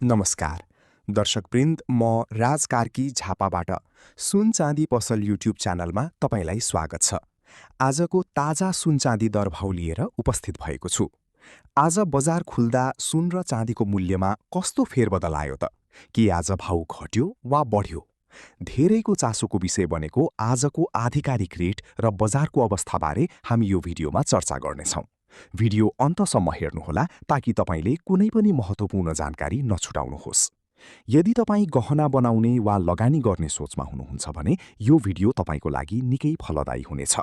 नमस्कार दर्शकवृन्द, म राज कार्की झापाबाट सुन चाँदी पसल युट्युब च्यानलमा तपाईलाई स्वागत छ। आजको ताजा सुन चाँदी दरभाउ लिएर उपस्थित भएको छु। आज बजार खुल्दा सुन र चाँदीको मूल्यमा कस्तो फेरबदल आयो त? कि आज भाउ घट्यो वा बढ्यो? धेरैको चासोको विषय बनेको आजको आधिकारिक रेट र बजारको अवस्थाबारे हामी यो भिडियोमा चर्चा गर्नेछौँ। भिडियो अन्तसम्म हेर्नुहोला ताकि तपाईले कुनै पनि महत्त्वपूर्ण जानकारी नछुटाउनुहोस्। यदि तपाईँ गहना बनाउने वा लगानी गर्ने सोचमा हुनुहुन्छ भने यो भिडियो तपाईको लागि निकै फलदायी हुनेछ।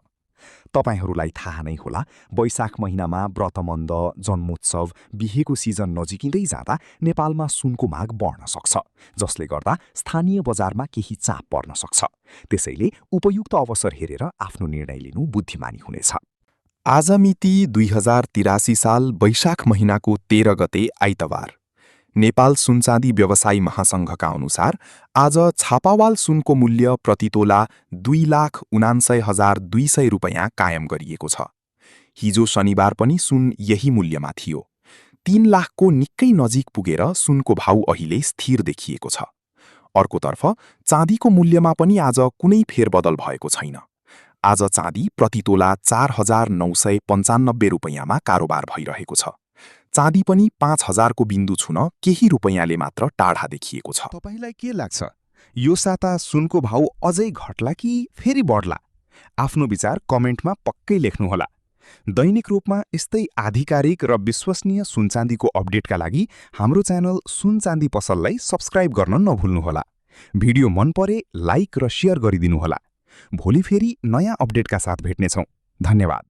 तपाईहरूलाई थाहा नै होला, वैशाख महिनामा व्रतबन्ध, जन्मोत्सव, बिहेको सिजन नजिकिँदै जाँदा नेपालमा सुनको माग बढ्न सक्छ, जसले गर्दा स्थानीय बजारमा केही चाप पर्न सक्छ। त्यसैले उपयुक्त अवसर हेरेर आफ्नो निर्णय लिनु बुद्धिमानी हुनेछ। आज मिति 2083 साल वैशाख महिनाको 13 गते आइतबार। नेपाल सुनचाँदी व्यवसायी महासङ्घका अनुसार आज छापावाल सुनको मूल्य प्रतितोला 2,79,200 रुपैयाँ कायम गरिएको छ। हिजो शनिबार पनि सुन यही मूल्यमा थियो। 3 लाखको निकै नजिक पुगेर सुनको भाउ अहिले स्थिर देखिएको छ। अर्कोतर्फ चाँदीको मूल्यमा पनि आज कुनै फेरबदल भएको छैन। आज चाँदी प्रतितोला 4,995 रुपैयाँमा कारोबार भइरहेको छ। चाँदी पनि 5,000 को बिन्दु छुन केही रुपैयाँले मात्र टाढा देखिएको छ। तपाईलाई के लाग्छ, यो साता सुनको भाउ अझै घट्ला कि फेरि बढ्ला? आफ्नो विचार कमेन्टमा पक्कै लेख्नुहोला। दैनिक रूपमा यस्तै आधिकारिक र विश्वसनीय सुनचाँदीको अपडेटका लागि हाम्रो च्यानल सुन चाँदी पसललाई सब्स्क्राइब गर्न नभुल्नुहोला। भिडियो मन परे लाइक र शेयर गरिदिनुहोला। भोलि फेरि नयाँ अपडेटका साथ भेट्नेछौँ। धन्यवाद।